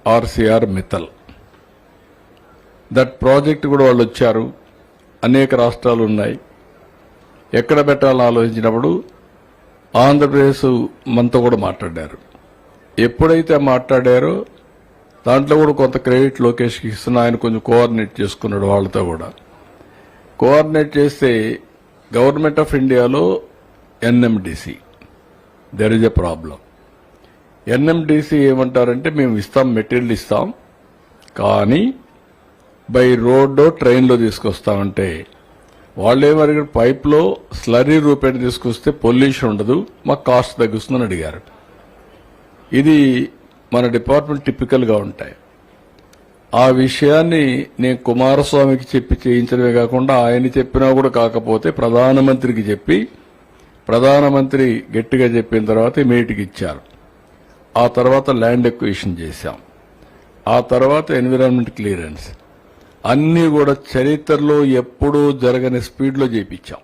RCR Mittal. That project కూడా వాళ్ళు వచ్చారు. అనేక రాష్ట్రాలు ఉన్నాయి. ఎక్కడ పెట్టాలని ఆలోచించినప్పుడు ఆంధ్రప్రదేశ్ మనతో కూడా మాట్లాడారు. ఎప్పుడైతే మాట్లాడారో దాంట్లో కూడా కొంత క్రెడిట్ లోకేష్కి ఇస్తున్నా. ఆయన కొంచెం కోఆర్డినేట్ చేసుకున్నాడు వాళ్ళతో కూడా. కోఆర్డినేట్ చేస్తే గవర్నమెంట్ ఆఫ్ ఇండియాలో NMDC there is a problem. NMDC ఏమంటారంటే మేము ఇస్తాం, మెటీరియల్ ఇస్తాం, కానీ బై రోడ్డో ట్రైన్లో తీసుకొస్తామంటే వాళ్ళేమరి పైప్లో స్లరీ రూపేణ తీసుకొస్తే పొల్యూషన్ ఉండదు, మాకు కాస్ట్ తగ్గుస్తుందని అడిగారు. ఇది మన డిపార్ట్మెంట్ టిపికల్గా ఉంటాయి. ఆ విషయాన్ని నేను కుమారస్వామికి చెప్పి చేయించడమే కాకుండా ఆయన చెప్పినా కూడా కాకపోతే ప్రధానమంత్రికి చెప్పి ప్రధానమంత్రి గట్టిగా చెప్పిన తర్వాత ఇమీడియట్గా ఇచ్చారు. ఆ తర్వాత ల్యాండ్ ఎక్విజిషన్ చేశాం. ఆ తర్వాత ఎన్విరాన్మెంట్ క్లియరెన్స్ అన్నీ కూడా చరిత్రలో ఎప్పుడూ జరగని స్పీడ్లో చేయించాం.